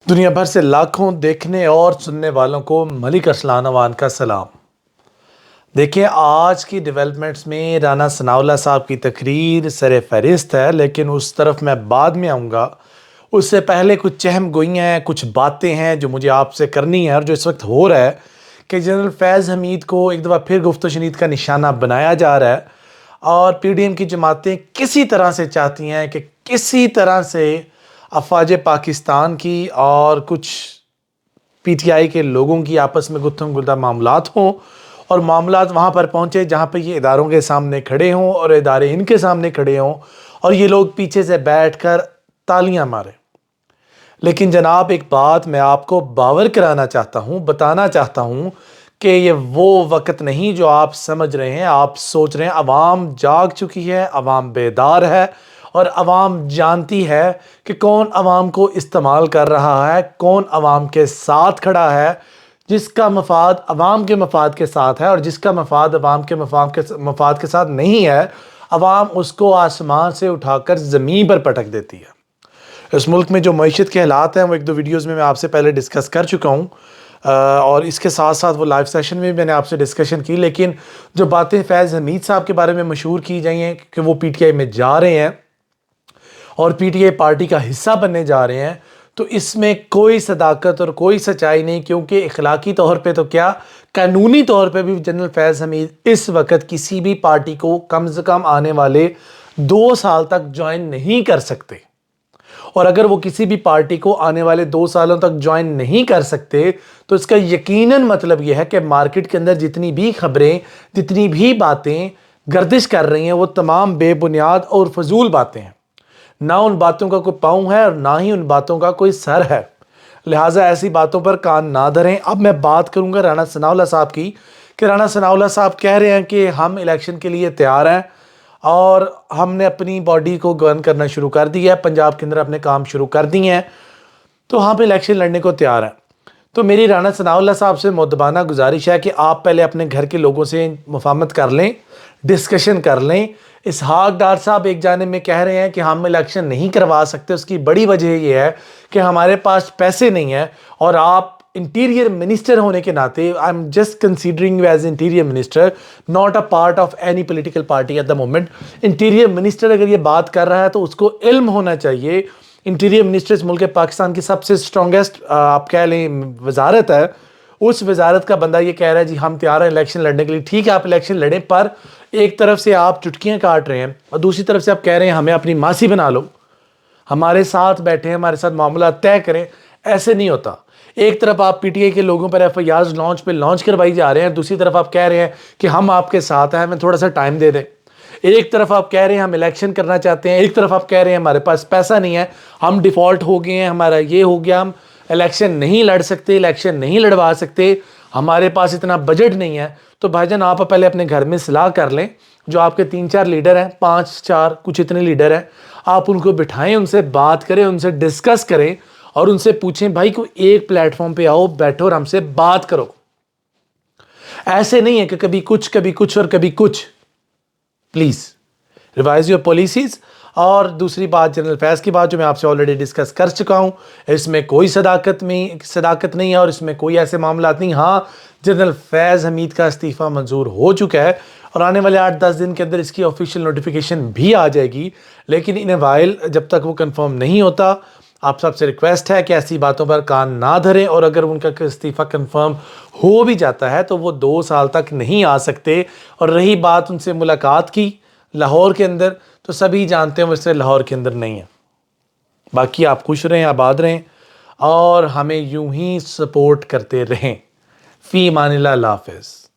دنیا بھر سے لاکھوں دیکھنے اور سننے والوں کو ملک ارسلان اوان کا سلام۔ دیکھیں، آج کی ڈیولپمنٹس میں رانا ثناء اللہ صاحب کی تقریر سر فہرست ہے، لیکن اس طرف میں بعد میں آؤں گا۔ اس سے پہلے کچھ چہم گوئیاں ہیں، کچھ باتیں ہیں جو مجھے آپ سے کرنی ہے، اور جو اس وقت ہو رہا ہے کہ جنرل فیض حمید کو ایک دفعہ پھر گفت و شنید کا نشانہ بنایا جا رہا ہے، اور پی ڈی ایم کی جماعتیں کسی طرح سے چاہتی ہیں کہ کسی طرح سے افواج پاکستان کی اور کچھ پی ٹی آئی کے لوگوں کی آپس میں گتھم گردہ معاملات ہوں، اور معاملات وہاں پر پہنچے جہاں پہ یہ اداروں کے سامنے کھڑے ہوں اور ادارے ان کے سامنے کھڑے ہوں، اور یہ لوگ پیچھے سے بیٹھ کر تالیاں ماریں۔ لیکن جناب، ایک بات میں آپ کو باور کرانا چاہتا ہوں، بتانا چاہتا ہوں کہ یہ وہ وقت نہیں جو آپ سمجھ رہے ہیں، آپ سوچ رہے ہیں۔ عوام جاگ چکی ہے، عوام بیدار ہے، اور عوام جانتی ہے کہ کون عوام کو استعمال کر رہا ہے، کون عوام کے ساتھ کھڑا ہے، جس کا مفاد عوام کے مفاد کے ساتھ ہے، اور جس کا مفاد عوام کے مفاد کے ساتھ نہیں ہے، عوام اس کو آسمان سے اٹھا کر زمین پر پٹک دیتی ہے۔ اس ملک میں جو معیشت کے حالات ہیں وہ ایک دو ویڈیوز میں آپ سے پہلے ڈسکس کر چکا ہوں، اور اس کے ساتھ ساتھ وہ لائیو سیشن میں بھی میں نے آپ سے ڈسکشن کی۔ لیکن جو باتیں فیض حمید صاحب کے بارے میں مشہور کی جائیں ہیں کہ وہ پی ٹی آئی میں جا رہے ہیں اور پی ٹی آئی پارٹی کا حصہ بننے جا رہے ہیں، تو اس میں کوئی صداقت اور کوئی سچائی نہیں، کیونکہ اخلاقی طور پہ تو کیا، قانونی طور پہ بھی جنرل فیض حمید اس وقت کسی بھی پارٹی کو کم سے کم آنے والے 2 سال تک جوائن نہیں کر سکتے۔ اور اگر وہ کسی بھی پارٹی کو آنے والے 2 سالوں تک جوائن نہیں کر سکتے تو اس کا یقیناً مطلب یہ ہے کہ مارکیٹ کے اندر جتنی بھی خبریں، جتنی بھی باتیں گردش کر رہی ہیں، وہ تمام بے بنیاد اور فضول باتیں ہیں۔ نہ ان باتوں کا کوئی پاؤں ہے اور نہ ہی ان باتوں کا کوئی سر ہے، لہٰذا ایسی باتوں پر کان نہ دھریں۔ اب میں بات کروں گا رانا ثناء اللہ صاحب کی، کہ رانا ثناء اللہ صاحب کہہ رہے ہیں کہ ہم الیکشن کے لیے تیار ہیں، اور ہم نے اپنی باڈی کو گورن کرنا شروع کر دیا ہے، پنجاب کے اندر اپنے کام شروع کر دیے ہیں، تو ہم الیکشن لڑنے کو تیار ہیں۔ تو میری رانا ثناء اللہ صاحب سے مؤدبانہ گزارش ہے کہ آپ پہلے اپنے گھر کے لوگوں سے مفاہمت کر لیں، ڈسکشن کر لیں۔ اسحاق ڈار صاحب ایک جانب میں کہہ رہے ہیں کہ ہم الیکشن نہیں کروا سکتے، اس کی بڑی وجہ یہ ہے کہ ہمارے پاس پیسے نہیں ہیں، اور آپ انٹیریئر منسٹر ہونے کے ناطے I am just considering you as interior minister, not a part of any political party at the moment. Interior minister اگر یہ بات کر رہا ہے تو اس کو علم ہونا چاہیے، انٹیریئر منسٹر اس ملک پاکستان کی سب سے سٹرونگسٹ آپ کہہ لیں وزارت ہے، اس وزارت کا بندہ یہ کہہ رہا ہے جی ہم تیار ہیں الیکشن لڑنے کے لیے۔ ٹھیک ہے، آپ الیکشن لڑیں، پر ایک طرف سے آپ چٹکیاں کاٹ رہے ہیں اور دوسری طرف سے آپ کہہ رہے ہیں ہمیں اپنی ماسی بنا لو، ہمارے ساتھ بیٹھیں، ہمارے ساتھ معاملات طے کریں۔ ایسے نہیں ہوتا۔ ایک طرف آپ پی ٹی آئی کے لوگوں پر ایف آئی آرز لانچ کروائی جا رہے ہیں، دوسری طرف آپ کہہ رہے ہیں کہ ہم آپ کے ساتھ ہیں، ہمیں تھوڑا سا ٹائم دے دیں۔ ایک طرف آپ کہہ رہے ہیں ہم الیکشن کرنا چاہتے ہیں، ایک طرف آپ کہہ رہے ہیں ہمارے پاس پیسہ نہیں ہے، ہم ڈیفالٹ ہو گئے ہیں، ہمارا یہ ہو گیا، ہم الیکشن نہیں لڑ سکتے، الیکشن نہیں لڑوا سکتے، ہمارے پاس اتنا بجٹ نہیں ہے۔ تو بھائی جان، آپ پہلے اپنے گھر میں صلاح کر لیں، جو آپ کے 3-4 لیڈر ہیں، 5-4 کچھ اتنے لیڈر ہیں، آپ ان کو بٹھائیں، ان سے بات کریں، ان سے ڈسکس کریں، اور ان سے پوچھیں بھائی کوئی ایک پلیٹ فارم پہ آؤ، بیٹھو اور ہم سے بات کرو۔ ایسے نہیں ہے کہ کبھی کچھ اور کبھی کچھ۔ Please revise your policies. اور دوسری بات، جنرل فیض کی بات جو میں آپ سے آلریڈی ڈسکس کر چکا ہوں، اس میں کوئی صداقت نہیں ہے، اور اس میں کوئی ایسے معاملات نہیں۔ ہاں، جنرل فیض حمید کا استعفیٰ منظور ہو چکا ہے، اور آنے والے 8-10 دن کے اندر اس کی آفیشیل نوٹیفیکیشن بھی آ جائے گی، لیکن ان وائل جب تک وہ کنفرم نہیں ہوتا، آپ سب سے ریکویسٹ ہے کہ ایسی باتوں پر کان نہ دھریں، اور اگر ان کا استعفیٰ کنفرم ہو بھی جاتا ہے تو وہ 2 سال تک نہیں آ سکتے۔ اور رہی بات ان سے ملاقات کی لاہور کے اندر، تو سبھی جانتے ہیں وہ اس سے لاہور کے اندر نہیں ہے۔ باقی آپ خوش رہیں، آباد رہیں، اور ہمیں یوں ہی سپورٹ کرتے رہیں۔ فی امان اللہ، اللہ حافظ۔